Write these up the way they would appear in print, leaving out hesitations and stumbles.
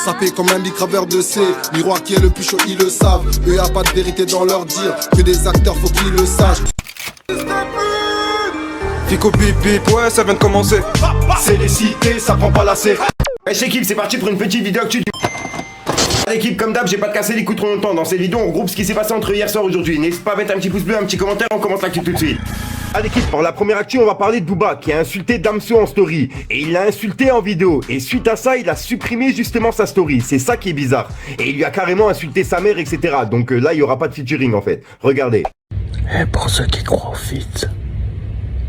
sapé comme un graveur de C. Miroir qui est le plus chaud, ils le savent. Eux y'a pas de vérité dans leur dire. Que des acteurs, faut qu'ils le sachent. Fico bip bip, ouais ça vient de commencer. C'est les cités, ça prend pas la C. Wesh l'équipe, c'est parti pour une petite vidéo actu. L'équipe, comme d'hab, j'ai pas de casser les coups trop longtemps. Dans cette vidéo, on regroupe ce qui s'est passé entre hier soir et aujourd'hui. N'hésite pas à mettre un petit pouce bleu, un petit commentaire, on commence l'actu tout de suite. À l'équipe, pour la première actu, on va parler de Booba qui a insulté Damso en story. Et il l'a insulté en vidéo. Et suite à ça, il a supprimé justement sa story. C'est ça qui est bizarre. Et il lui a carrément insulté sa mère, etc. Donc là, il y aura pas de featuring en fait. Regardez. Et pour ceux qui croient au feat,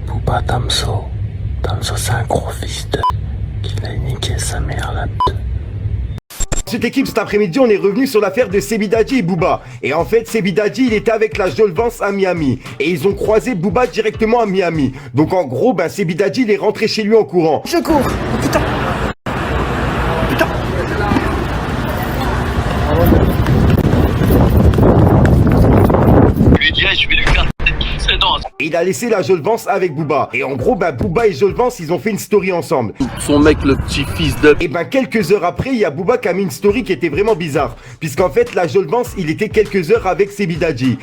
Booba Damso c'est un gros fils de... qu'il a niqué sa mère la p***. Cette équipe, cet après-midi, on est revenu sur l'affaire de Sebidadji et Booba. Et en fait, Sebidadji, il était avec la Jolvance à Miami. Et ils ont croisé Booba directement à Miami. Donc en gros, Sebidadji, il est rentré chez lui en courant. Je cours. Oh, putain. Putain. Je lui dirais, je vais lui faire ses dents. Et il a laissé la Jolvance avec Booba. Et en gros, Booba et Jolvance, ils ont fait une story ensemble. Son mec, le petit fils de... Et quelques heures après, il y a Booba qui a mis une story qui était vraiment bizarre. Puisqu'en fait, la Jolvance, il était quelques heures avec Sebidadji.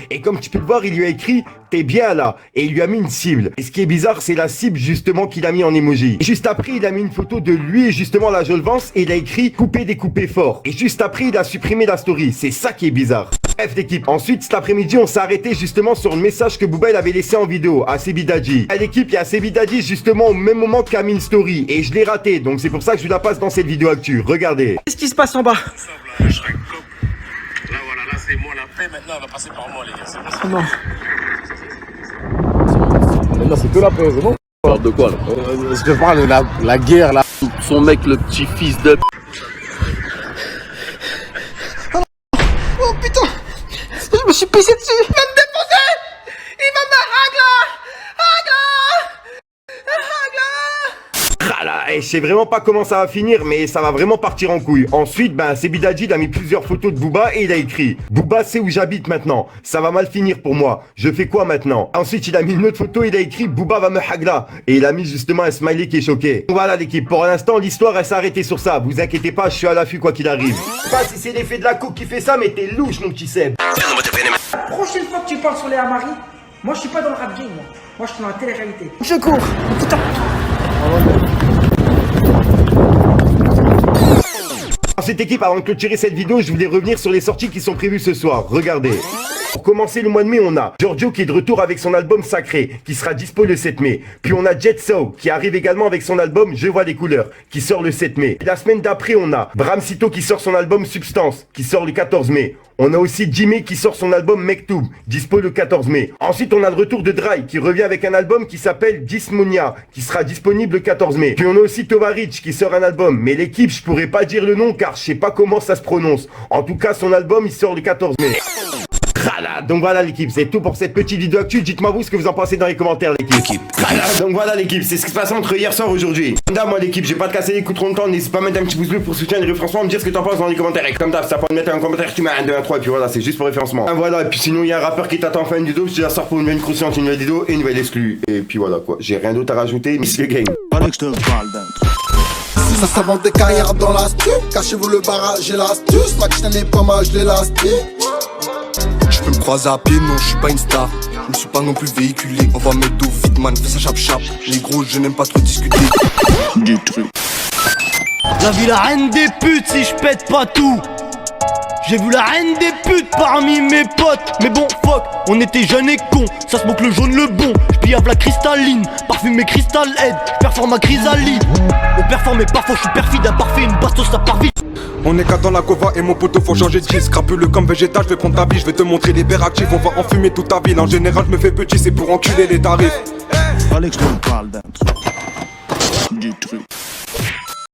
Et comme tu peux le voir, il lui a écrit « T'es bien là » et il lui a mis une cible. Et ce qui est bizarre, c'est la cible justement qu'il a mis en emoji. Et juste après, il a mis une photo de lui et justement la Jolvance et il a écrit « Couper, découper fort ». Et juste après, il a supprimé la story. C'est ça qui est bizarre. Bref l'équipe, ensuite cet après-midi on s'est arrêté justement sur le message que Booba il avait laissé en vidéo à Sebidadji. À l'équipe, il y a Sebidadji justement au même moment qu'a mis une story et je l'ai raté, donc c'est pour ça que je vous la passe dans cette vidéo actu. Regardez. Qu'est-ce qui se passe en bas? Là, voilà, là, c'est moi la paix. Maintenant, on va passer par moi, les gars. C'est bon, Oh non. Là, c'est que la paix, c'est bon? Parle de quoi là? Je te parle de la guerre là. Son mec, le petit fils de... Oh putain. Je me suis pissé dessus. Il va me défoncer. Il va me ragler. Ah là, je sais vraiment pas comment ça va finir, mais ça va vraiment partir en couille. Ensuite, Sebidadji il a mis plusieurs photos de Booba et il a écrit « Booba sait où j'habite maintenant, ça va mal finir pour moi, je fais quoi maintenant ?» Ensuite, il a mis une autre photo, il a écrit « Booba va me hagla » et il a mis justement un smiley qui est choqué. Voilà l'équipe, pour l'instant, l'histoire elle s'est arrêtée sur ça. Vous inquiétez pas, je suis à l'affût quoi qu'il arrive. Je sais pas si c'est l'effet de la coke qui fait ça, mais t'es louche mon petit Seb. La prochaine fois que tu parles sur les Amari, moi je suis pas dans le rap game, moi je suis dans la télé-réalité. Je cours. Oh putain. Dans cette équipe, avant de clôturer cette vidéo, je voulais revenir sur les sorties qui sont prévues ce soir. Regardez. Pour commencer le mois de mai, on a Giorgio qui est de retour avec son album Sacré, qui sera dispo le 7 mai. Puis on a Jet Soul qui arrive également avec son album Je vois les couleurs, qui sort le 7 mai. Et la semaine d'après, on a Bramsito qui sort son album Substance, qui sort le 14 mai. On a aussi Jimmy qui sort son album Mektoub, dispo le 14 mai. Ensuite, on a le retour de Dry qui revient avec un album qui s'appelle Dysmonia, qui sera disponible le 14 mai. Puis on a aussi Tovarich qui sort un album, mais l'équipe, je pourrais pas dire le nom car je sais pas comment ça se prononce. En tout cas, son album, il sort le 14 mai. Donc voilà l'équipe, c'est tout pour cette petite vidéo actu. Dites-moi vous ce que vous en pensez dans les commentaires l'équipe. Donc voilà l'équipe, c'est ce qui se passe entre hier soir et aujourd'hui. Comme d'hab moi l'équipe, j'ai pas de casser les coups trop longtemps. N'hésite pas à mettre un petit pouce bleu pour soutenir le référencement, me dire ce que t'en penses dans les commentaires. Et comme d'hab, ça peut me mettre un commentaire, tu mets un 2, un 3 et puis voilà, c'est juste pour référencement. Voilà, et puis sinon il y a un rappeur qui t'attend en fin de vidéo, je te la sors pour une nouvelle croustillante, une nouvelle vidéo et une nouvelle exclue. Et puis voilà quoi, j'ai rien d'autre à rajouter, Miss le game. Ça s'invente des carrières dans l'astuce. Cachez-vous le barrage et l'astuce. Ma chaîne est pas mal, je l'élastique. Je peux me croiser à pied, non, je suis pas une star. Je ne suis pas non plus véhiculé. On va mettre dos, Fitman, fais ça chap-chap. Les gros, je n'aime pas trop discuter. Du truc. La vie la reine des putes si je pète pas tout. J'ai vu la reine des putes parmi mes potes. Mais bon fuck, on était jeunes et cons. Ça se moque le jaune le bon. J'piave la cristalline, parfumé Crystal Head. J'performe ma chrysalide. On performe et parfois j'suis perfide. Imparfait, une bastos ça part vite. On est qu'à dans la cova et mon poteau faut changer de disque. Crapule comme végétal, je vais prendre ta vie, je vais te montrer l'hyperactif. On va enfumer toute ta ville, en général je me fais petit, c'est pour enculer les tarifs. Fallait que je te parle d'un truc. Du truc.